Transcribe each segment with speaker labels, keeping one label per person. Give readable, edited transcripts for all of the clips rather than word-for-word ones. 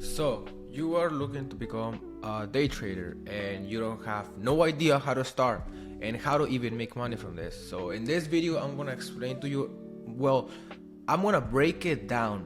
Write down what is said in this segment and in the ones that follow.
Speaker 1: So, you are looking to become a day trader and you don't have no idea how to start and how to even make money from this. So, in this video, I'm going to explain to you, I'm going to break it down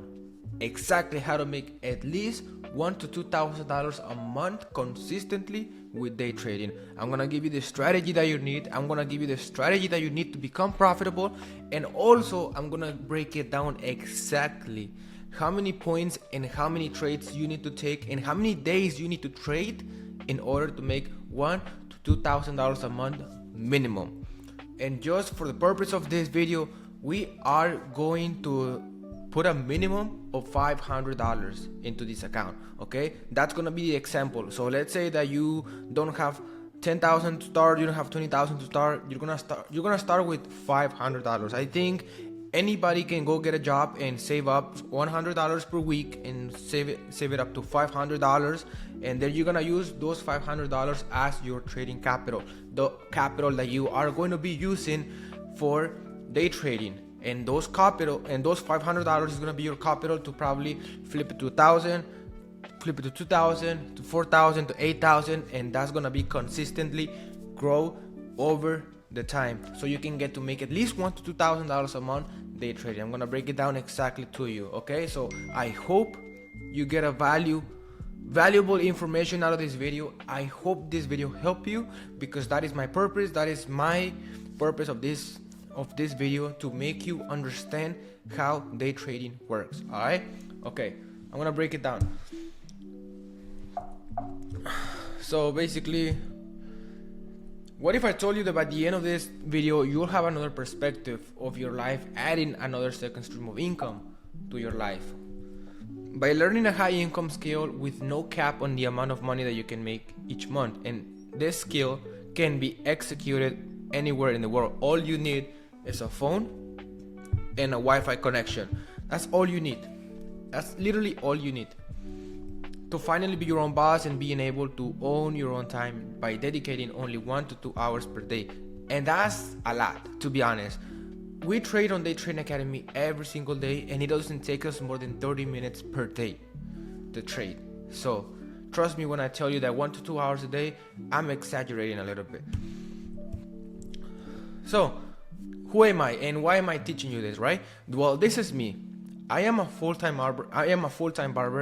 Speaker 1: exactly how to make at least $1,000 to $2,000 a month consistently with day trading. I'm gonna give you the strategy that you need. I'm gonna give you the strategy that you need to become profitable, and also I'm gonna break it down exactly how many points and how many trades you need to take and how many days you need to trade in order to make $1,000 to $2,000 a month minimum. And just for the purpose of this video, we are going to put a minimum of $500 into this account. Okay, that's gonna be the example. So let's say that you don't have 10,000 to start, you don't have 20,000 to start. You're gonna start with $500. I think anybody can go get a job and save up $100 per week and save it up to $500, and then you're gonna use those $500 as your trading capital, the capital that you are going to be using for day trading. And those $500 is gonna be your capital to probably flip it to 1,000, flip it to 2,000, to 4,000, to 8,000, and that's gonna be consistently grow over the time, so you can get to make at least $1,000 to $2,000 a month day trading. I'm gonna break it down exactly to you. Okay, so I hope you get a valuable information out of this video. I hope this video help you, because that is my purpose. That is my purpose of this video, to make you understand how day trading works. All right, okay, I'm gonna break it down. So basically, what if I told you that by the end of this video you'll have another perspective of your life, adding another second stream of income to your life by learning a high income skill with no cap on the amount of money that you can make each month? And this skill can be executed anywhere in the world. All you need is a phone and a Wi-Fi connection. That's all you need. That's literally all you need to finally be your own boss and being able to own your own time by dedicating only 1 to 2 hours per day. And that's a lot, to be honest. We trade on Day Trading Academy every single day, and it doesn't take us more than 30 minutes per day to trade. So trust me when I tell you that 1 to 2 hours a day, I'm exaggerating a little bit. So who am I and why am I teaching you this, right? Well, this is me. I am a full-time barber,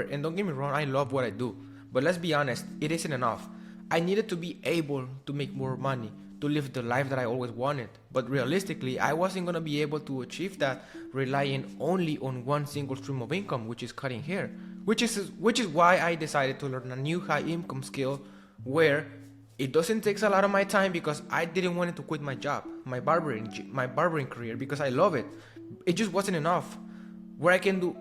Speaker 1: and don't get me wrong, I love what I do. But let's be honest, it isn't enough. I needed to be able to make more money, to live the life that I always wanted. But realistically, I wasn't gonna be able to achieve that relying only on one single stream of income, which is cutting hair. Which is why I decided to learn a new high income skill where it doesn't take a lot of my time, because I didn't want to quit my job, my barbering career, because I love it. It just wasn't enough. Where I can do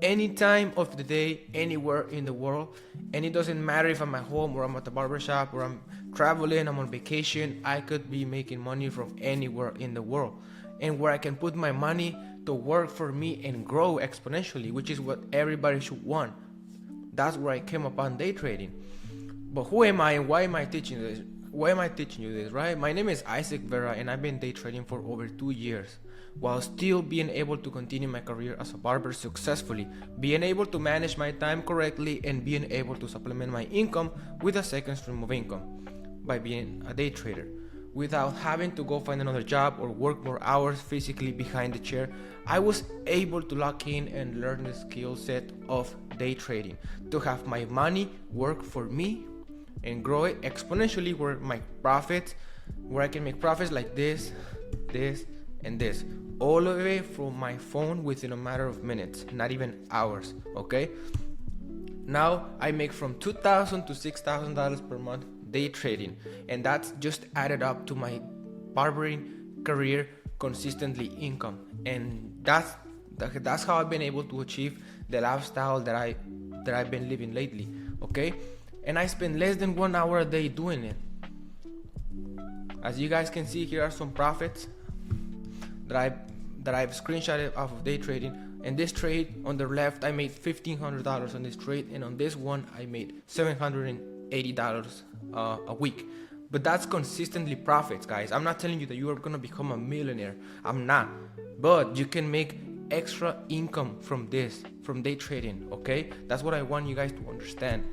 Speaker 1: any time of the day, anywhere in the world, and it doesn't matter if I'm at home or I'm at the barbershop or I'm traveling, I'm on vacation. I could be making money from anywhere in the world, and where I can put my money to work for me and grow exponentially, which is what everybody should want. That's where I came upon day trading. But who am I and why am I teaching this? Why am I teaching you this, right? My name is Isaac Vera, and I've been day trading for over 2 years, while still being able to continue my career as a barber successfully, being able to manage my time correctly, and being able to supplement my income with a second stream of income by being a day trader, without having to go find another job or work more hours physically behind the chair. I was able to lock in and learn the skill set of day trading, to have my money work for me and grow it exponentially, where I can make profits like this, and this, all the way from my phone within a matter of minutes, not even hours. Okay, now I make from $2,000 to $6,000 per month day trading, and that's just added up to my barbering career consistently income. And that's how I've been able to achieve the lifestyle that I've been living lately. Okay, and I spend less than 1 hour a day doing it. As you guys can see, here are some profits that I've screenshotted off of day trading. And this trade on the left, I made $1,500 on this trade, and on this one I made $780 a week. But that's consistently profits, guys. I'm not telling you that you are gonna become a millionaire. I'm not. But you can make extra income from day trading. Okay, that's what I want you guys to understand.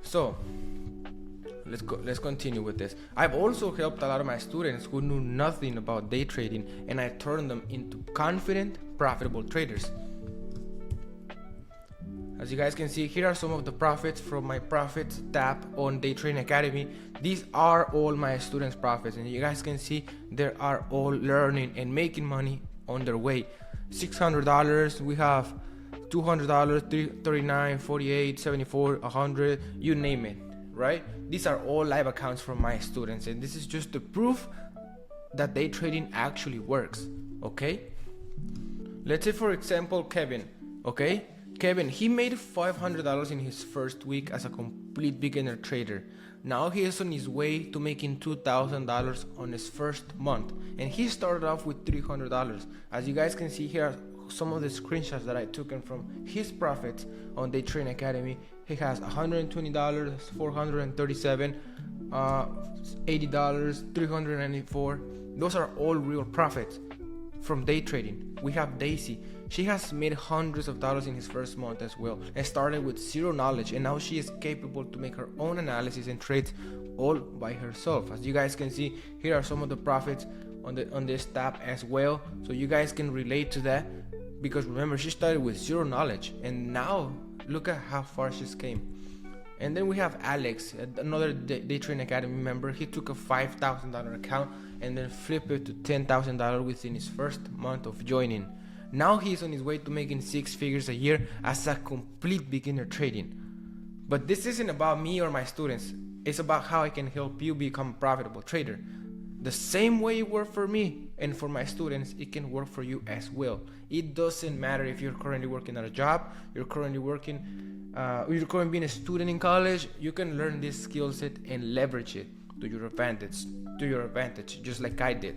Speaker 1: So let's continue with this. I've also helped a lot of my students who knew nothing about day trading, and I turned them into confident, profitable traders. As you guys can see, here are some of the profits from my profits tab on Day Trading Academy. These are all my students' profits, and you guys can see they are all learning and making money on their way. $600, we have $200, $39, $48, $74, $100, you name it, right? These are all live accounts from my students, and this is just the proof that day trading actually works. Okay, let's say for example Kevin. Okay, Kevin, he made $500 in his first week as a complete beginner trader. Now he is on his way to making $2,000 on his first month, and he started off with $300. As you guys can see here are some of the screenshots that I took from his profits on Day Trading Academy. He has $120, $437, $80, $394. Those are all real profits from day trading. We have Daisy. She has made hundreds of dollars in his first month as well, and started with zero knowledge, and now she is capable to make her own analysis and trades all by herself. As you guys can see, here are some of the profits on this tab as well, so you guys can relate to that, because remember, she started with zero knowledge, and now look at how far she's came. And then we have Alex, another Day Trading Academy member. He took a $5,000 account and then flipped it to $10,000 within his first month of joining. Now he's on his way to making 6 figures a year as a complete beginner trading. But this isn't about me or my students. It's about how I can help you become a profitable trader. The same way it worked for me and for my students, it can work for you as well. It doesn't matter if you're currently working at a job, you're currently being a student in college. You can learn this skill set and leverage it to your advantage, just like I did.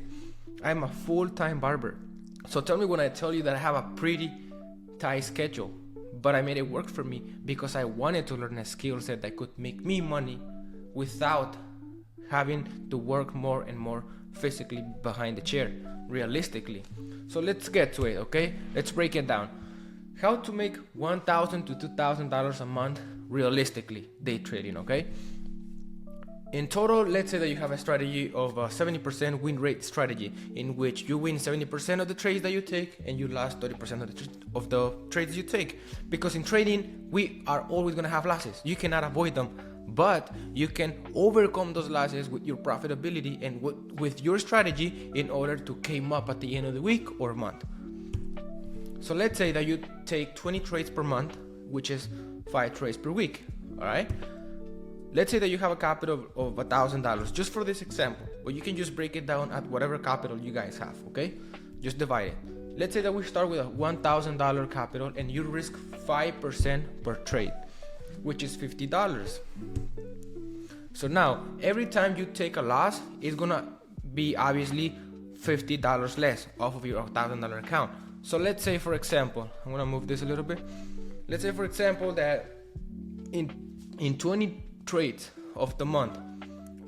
Speaker 1: I'm a full-time barber. So tell me when I tell you that I have a pretty tight schedule, but I made it work for me because I wanted to learn a skill set that could make me money without having to work more and more physically behind the chair, realistically. So let's get to it, okay? Let's break it down. How to make $1,000 to $2,000 a month realistically day trading, okay? In total, let's say that you have a strategy of a 70% win rate strategy, in which you win 70% of the trades that you take and you lose 30% of the trades you take. Because in trading, we are always going to have losses. You cannot avoid them, but you can overcome those losses with your profitability and with your strategy in order to come up at the end of the week or month. So let's say that you take 20 trades per month, which is 5 trades per week, all right? Let's say that you have a capital of $1,000, just for this example, but you can just break it down at whatever capital you guys have, okay? Just divide it. Let's say that we start with a $1,000 capital and you risk 5% per trade, which is $50. So now, every time you take a loss, it's gonna be obviously $50 less off of your $1,000 account. So let's say, for example, I'm gonna move this a little bit. Let's say, for example, that in 20 trades of the month,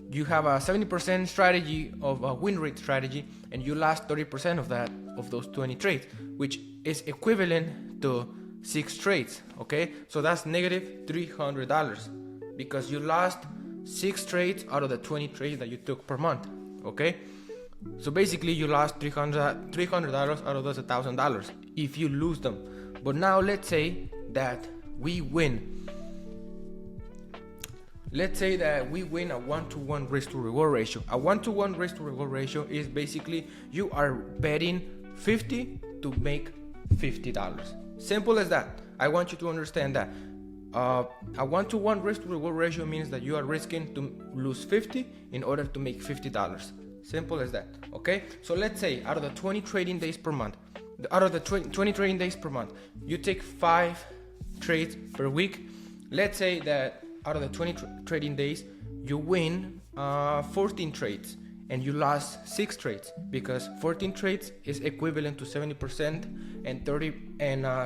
Speaker 1: you have a 70% strategy of a win rate strategy, and you lost 30% of those 20 trades, which is equivalent to 6 trades. Okay, so that's negative $300 because you lost 6 trades out of the 20 trades that you took per month. Okay, so basically you lost $300 out of those $1,000 if you lose them. But now let's say that we win. Let's say that we win a 1-to-1 risk to reward ratio. A 1-to-1 risk to reward ratio is basically you are betting 50 to make $50. Simple as that. I want you to understand that. A 1-to-1 risk to reward ratio means that you are risking to lose 50 in order to make $50. Simple as that. Okay? So let's say out of the 20 trading days per month, you take 5 trades per week. Let's say that out of the 20 trading days, you win 14 trades, and you lost 6 trades, because 14 trades is equivalent to 70%, and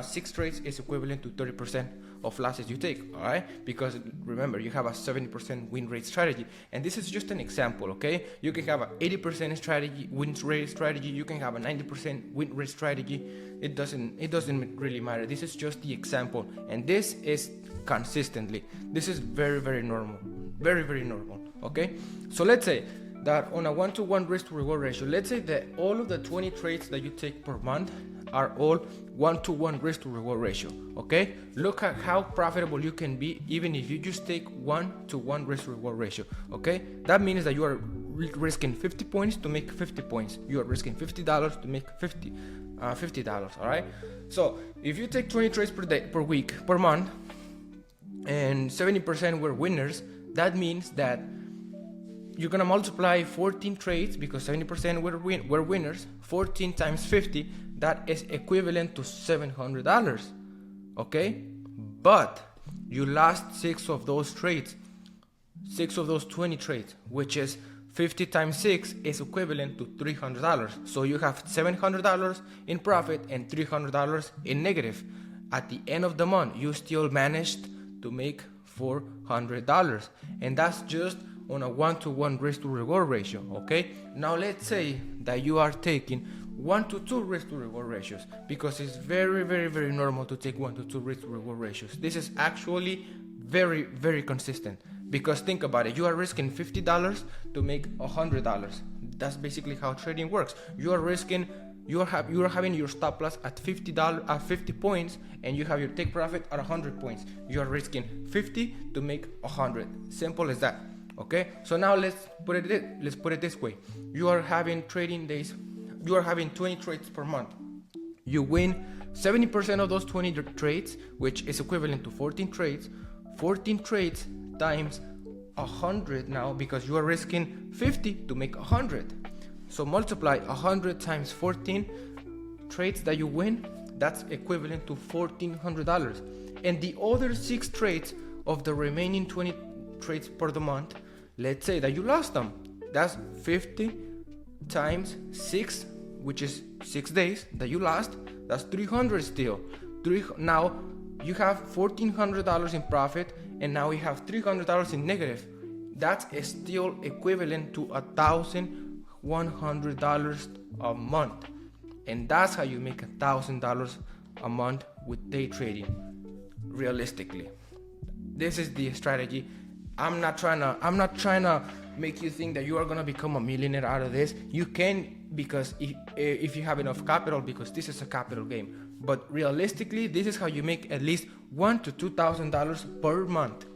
Speaker 1: 6 trades is equivalent to 30% of losses you take. All right, because remember, you have a 70% win rate strategy, and this is just an example. Okay, you can have a 80% strategy win rate strategy, you can have a 90% win rate strategy. It doesn't really matter. This is just the example, and this is consistently. This is very normal, very normal. Okay, so let's say that on a 1-to-1 risk to reward ratio, let's say that all of the 20 trades that you take per month are all 1-to-1 risk to reward ratio. Okay, look at how profitable you can be even if you just take 1-to-1 risk to reward ratio. Okay, that means that you are risking 50 points to make 50 points. You are risking $50 to make $50. All right, so if you take 20 trades per week, per month, and 70% were winners, that means that you're gonna multiply 14 trades, because 70% were winners. 14 times 50, that is equivalent to $700. Okay, but you lost 6 of those trades, 6 of those 20 trades, which is 50 times 6 is equivalent to $300. So you have $700 in profit and $300 in negative. At the end of the month, you still managed to make $400, and that's just on a 1-to-1 risk to reward ratio. Okay, now let's say that you are taking 1-to-2 risk to reward ratios, because it's very normal to take 1-to-2 risk to reward ratios. This is actually very consistent, because think about it, you are risking $50 to make $100. That's basically how trading works. You are having your stop loss at $50 at 50 points, and you have your take profit at 100 points. You are risking 50 to make 100. Simple as that. Okay, so now let's put it this way. You are having trading days, you are having 20 trades per month. You win 70% of those 20 trades, which is equivalent to 14 trades. 14 trades times 100 now, because you are risking 50 to make 100. So multiply 100 times 14 trades that you win, that's equivalent to $1,400. And the other 6 trades of the remaining 20 trades per the month, let's say that you lost them. That's 50 times 6, which is 6 days that you lost. That's 300 still. Now you have $1,400 in profit, and now we have $300 in negative. That is still equivalent to $1,100 a month, and that's how you make $1,000 a month with day trading. Realistically, this is the strategy. I'm not trying to make you think that you are gonna become a millionaire out of this. You can, because if you have enough capital, because this is a capital game. But realistically, this is how you make at least $1,000 to $2,000 per month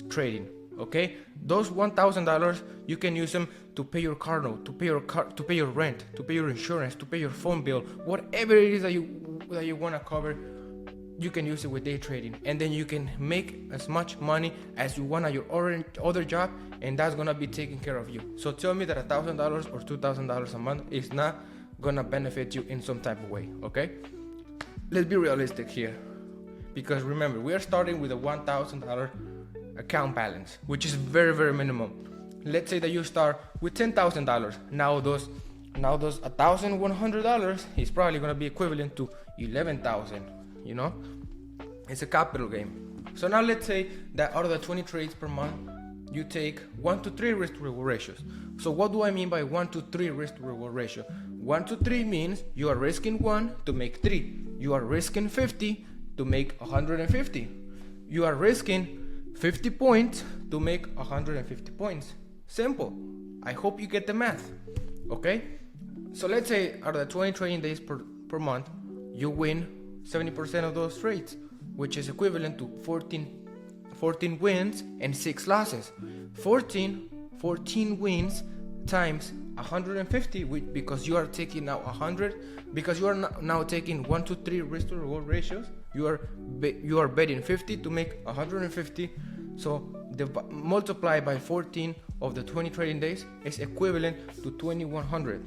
Speaker 1: trading. Okay, those $1,000 you can use them to pay your car note, to pay your rent, to pay your insurance, to pay your phone bill, whatever it is that you want to cover. You can use it with day trading, and then you can make as much money as you want at your other job, and that's gonna be taking care of you. So tell me that $1,000 or $2,000 a month is not gonna benefit you in some type of way. Okay, let's be realistic here, because remember, we are starting with a $1,000 account balance, which is very minimum. Let's say that you start with $10,000. Now those $1,100 is probably gonna be equivalent to $11,000. You know, it's a capital game. So now let's say that out of the 20 trades per month, you take 1-to-3 risk to reward ratios. So what do I mean by 1-to-3 risk to reward ratio? 1-to-3 means you are risking 1 to make 3. You are risking 50 to make 150. You are risking 50 points to make 150 points. Simple. I hope you get the math. Okay? So let's say out of the 20 trading days per month, you win 70% of those trades, which is equivalent to 14 wins and 6 losses. 14 wins times 150, because you are taking now 100, because you are now taking 1-to-3 risk to reward ratios. You are betting 50 to make 150. So multiply by 14 of the 20 trading days is equivalent to 2,100.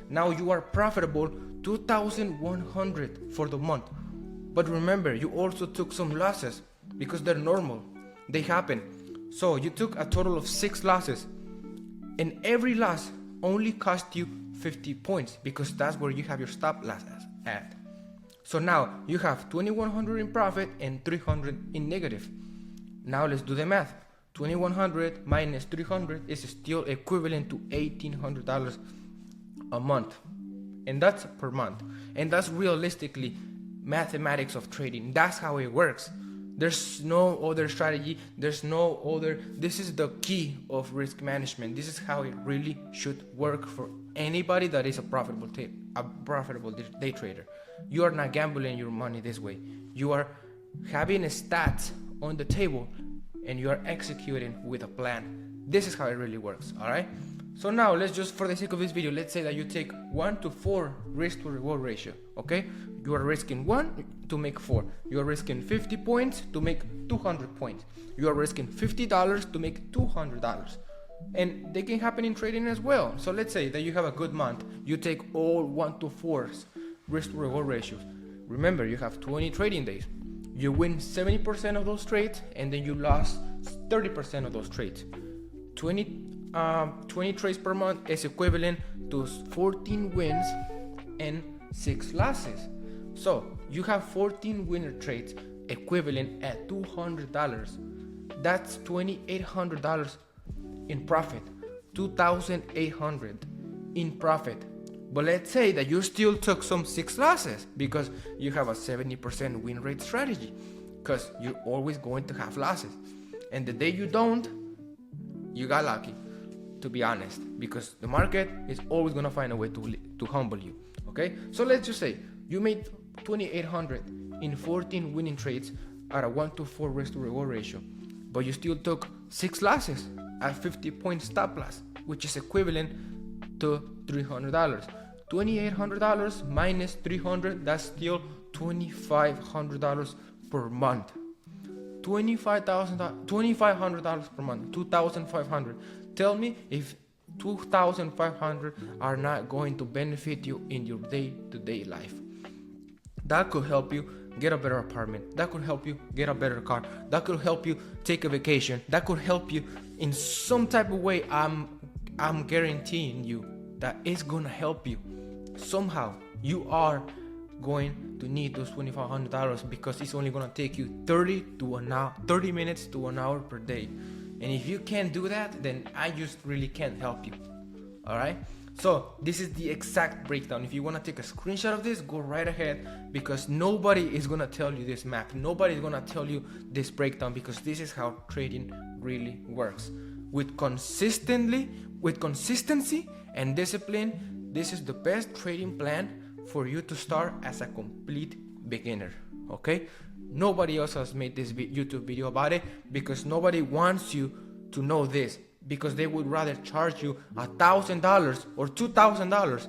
Speaker 1: Now you are profitable 2,100 for the month. But remember, you also took some losses, because they're normal. They happen. So you took a total of 6 losses. And every loss only cost you 50 points because that's where you have your stop loss at. So now you have 2100 in profit and 300 in negative. Now let's do the math. 2100 minus 300 is still equivalent to $1,800 a month. And that's per month. And that's realistically mathematics of trading. That's how it works. There's no other strategy. This is the key of risk management. This is how it really should work for anybody that is a profitable day trader. You are not gambling your money this way. You are having stats on the table and you are executing with a plan. This is how it really works, all right? So now let's just, for the sake of this video, let's say that you take 1 to 4 risk to reward ratio, okay? You are risking 1 to make 4. You are risking 50 points to make 200 points. You are risking $50 to make $200. And they can happen in trading as well. So let's say that you have a good month. You take all 1 to 4's risk to reward ratios. Remember, you have 20 trading days. You win 70% of those trades and then you lost 30% of those trades. 20 trades per month is equivalent to 14 wins and 6 losses. So you have 14 winner trades equivalent at $200. That's $2,800 in profit. $2,800 in profit. But let's say that you still took some 6 losses because you have a 70% win rate strategy, because you're always going to have losses. And the day you don't, you got lucky, to be honest, because the market is always going to find a way to humble you. Okay, so let's just say you made 2,800 in 14 winning trades at a 1 to 4 risk to reward ratio, but you still took 6 losses at 50 point stop loss, which is equivalent to $300. $2,800 minus 300, that's still $2,500 per month. $2,500 per month, $2,500. Tell me if $2,500 are not going to benefit you in your day-to-day life. That could help you get a better apartment. That could help you get a better car. That could help you take a vacation. That could help you in some type of way. I'm guaranteeing you that it's gonna help you. Somehow you are going to need those $2,500 because it's only gonna take you 30 minutes to an hour per day. And if you can't do that, then I just really can't help you. All right. So this is the exact breakdown. If you want to take a screenshot of this, go right ahead, because nobody is going to tell you this map. Nobody is going to tell you this breakdown, because this is how trading really works. With consistency and discipline, this is the best trading plan for you to start as a complete beginner. Okay? Nobody else has made this YouTube video about it, because nobody wants you to know this, because they would rather charge you $1,000 or $2,000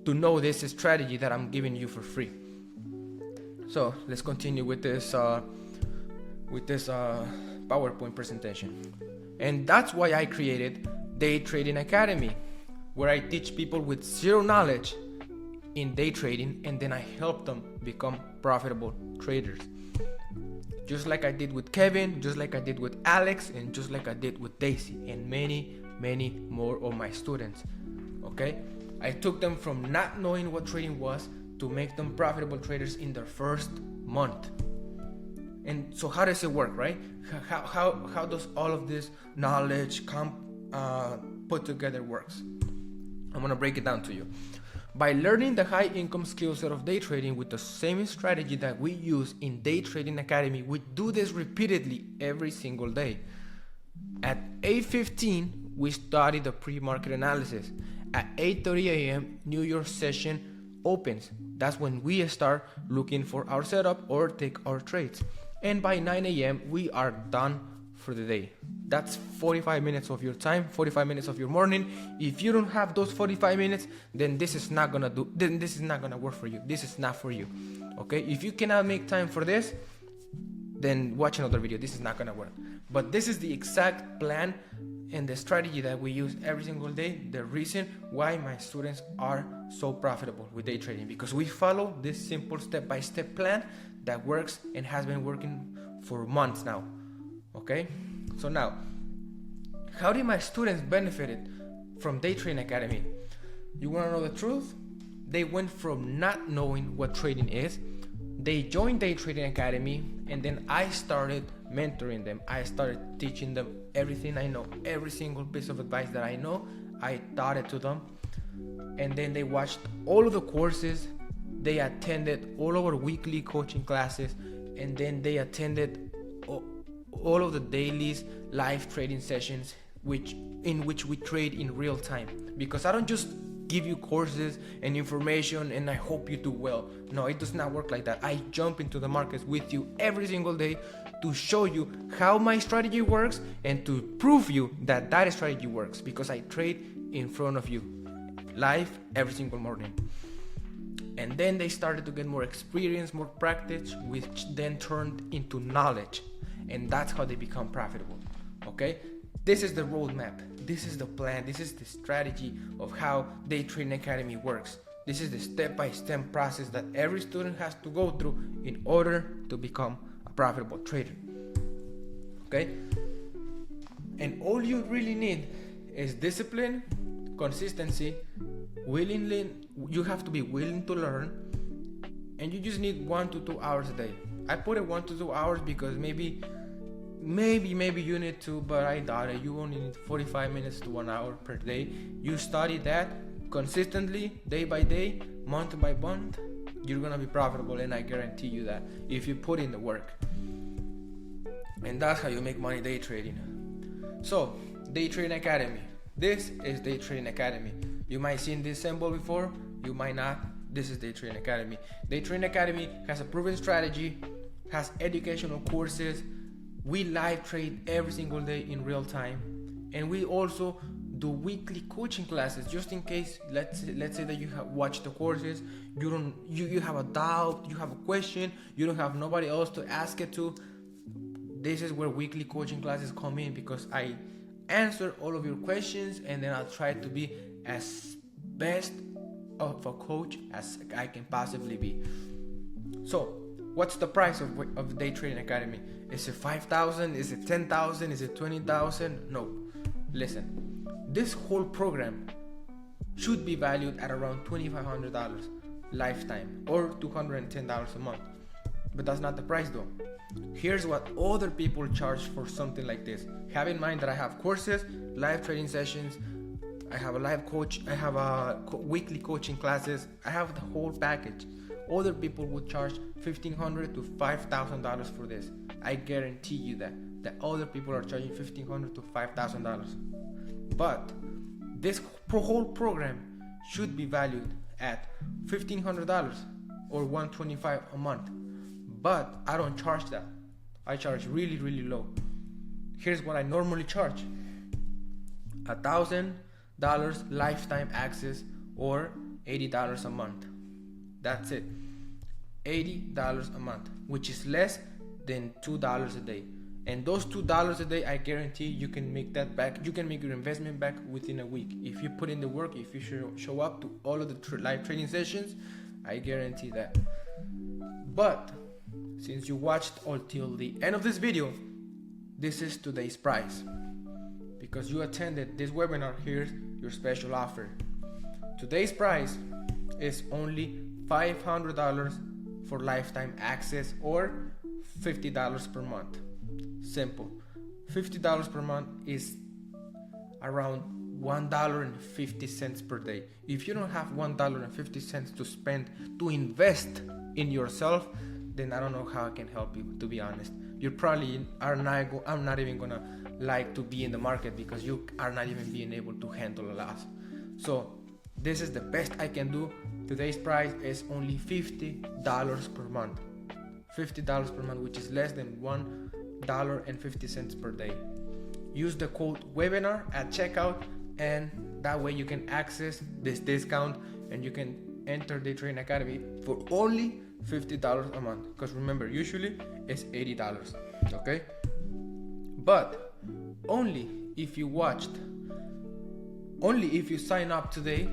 Speaker 1: to know this strategy that I'm giving you for free. So let's continue with this PowerPoint presentation. And that's why I created Day Trading Academy, where I teach people with zero knowledge in day trading, and then I help them become profitable traders. Just like I did with Kevin, just like I did with Alex, and just like I did with Daisy, and many, many more of my students. Okay? I took them from not knowing what trading was to make them profitable traders in their first month. And so how does it work, right? How does all of this knowledge put together works? I'm gonna break it down to you. By learning the high income skill set of day trading with the same strategy that we use in Day Trading Academy, we do this repeatedly every single day. At 8:15, we study the pre-market analysis. At 8:30 a.m., New York session opens. That's when we start looking for our setup or take our trades. And by 9 a.m., we are done for the day. That's 45 minutes of your time, 45 minutes of your morning. If you don't have those 45 minutes, then this is not gonna work for you. This is not for you. Okay? If you cannot make time for this, then watch another video. This is not gonna work. But this is the exact plan and the strategy that we use every single day. The reason why my students are so profitable with day trading, because we follow this simple step-by-step plan that works and has been working for months now. Okay, so now, how did my students benefit from Day Trading Academy. You want to know the truth? They went from not knowing what trading is. They joined Day Trading Academy, and then I started mentoring them. I started teaching them everything I know, every single piece of advice that I know. I taught it to them, and then they watched all of the courses. They attended all of our weekly coaching classes, and then they attended all of the dailies live trading sessions, in which we trade in real time. Because I don't just give you courses and information and I hope you do well. No, it does not work like that. I jump into the markets with you every single day to show you how my strategy works and to prove you that that strategy works, because I trade in front of you live every single morning. And then they started to get more experience, more practice, which then turned into knowledge. And that's how they become profitable. Okay? This is the roadmap. This is the plan. This is the strategy of how Day Trading Academy works. This is the step-by-step process that every student has to go through in order to become a profitable trader. Okay? And all you really need is discipline, consistency, you have to be willing to learn, and you just need 1 to 2 hours a day. I put it 1 to 2 hours because maybe you need to, but I doubt it. You only need 45 minutes to 1 hour per day. You study that consistently, day by day, month by month, you're gonna be profitable, and I guarantee you that if you put in the work. And that's how you make money day trading. So, Day Trading Academy. This is Day Trading Academy. You might have seen this symbol before, you might not. This is Day Trading Academy. Day Trading Academy has a proven strategy, has educational courses. We live trade every single day in real time, and we also do weekly coaching classes. Just in case, let's say that you have watched the courses, you have a doubt, you have a question, you don't have nobody else to ask it to. This is where weekly coaching classes come in, because I answer all of your questions, and then I'll try to be as best of a coach as I can possibly be. So, what's the price of Day Trading Academy? Is it $5,000? Is it $10,000? Is it $20,000? No. Listen, this whole program should be valued at around $2,500 lifetime, or $210 a month. But that's not the price though. Here's what other people charge for something like this. Have in mind that I have courses, live trading sessions, I have a live coach, I have a weekly coaching classes, I have the whole package. Other people would charge $1,500 to $5,000 for this. I guarantee you that other people are charging $1,500 to $5,000. But this whole program should be valued at $1,500 or $125 a month. But I don't charge that. I charge really, really low. Here's what I normally charge: $1,000 lifetime access, or $80 a month. That's it. $80 a month, which is less than $2 a day. And those $2 a day, I guarantee you can make that back. You can make your investment back within a week. If you put in the work, if you show up to all of the live trading sessions, I guarantee that. But since you watched until the end of this video, this is today's price. Because you attended this webinar, here's your special offer. Today's price is only $500 for lifetime access, or $50 per month. Simple. $50 per month is around $1.50 per day. If you don't have $1.50 to spend to invest in yourself, then I don't know how I can help you, to be honest. You probably are not, I'm not even gonna like to be in the market, because you are not even being able to handle a loss. So this is the best I can do. Today's price is only $50 per month. $50 per month, which is less than $1.50 per day. Use the code webinar at checkout, and that way you can access this discount, and you can enter Day Trading Academy for only $50 a month. Because remember, usually it's $80. Okay? But only if you sign up today,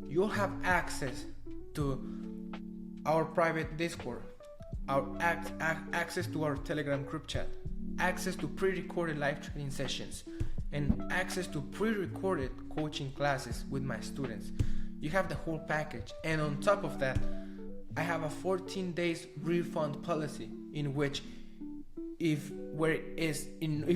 Speaker 1: you'll have access to our private Discord, our access to our Telegram group chat, access to pre-recorded live trading sessions, and access to pre-recorded coaching classes with my students. You have the whole package, and on top of that, I have a 14 days refund policy in which if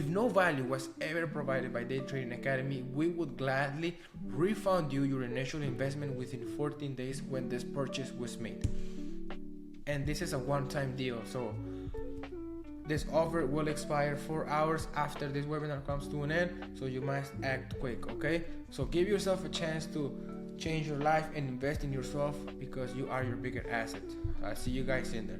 Speaker 1: no value was ever provided by Day Trading Academy, we would gladly refund you your initial investment within 14 days when this purchase was made. And this is a one-time deal, so this offer will expire 4 hours after this webinar comes to an end, so you must act quick, okay? So give yourself a chance to change your life and invest in yourself, because you are your biggest asset. I'll see you guys in there.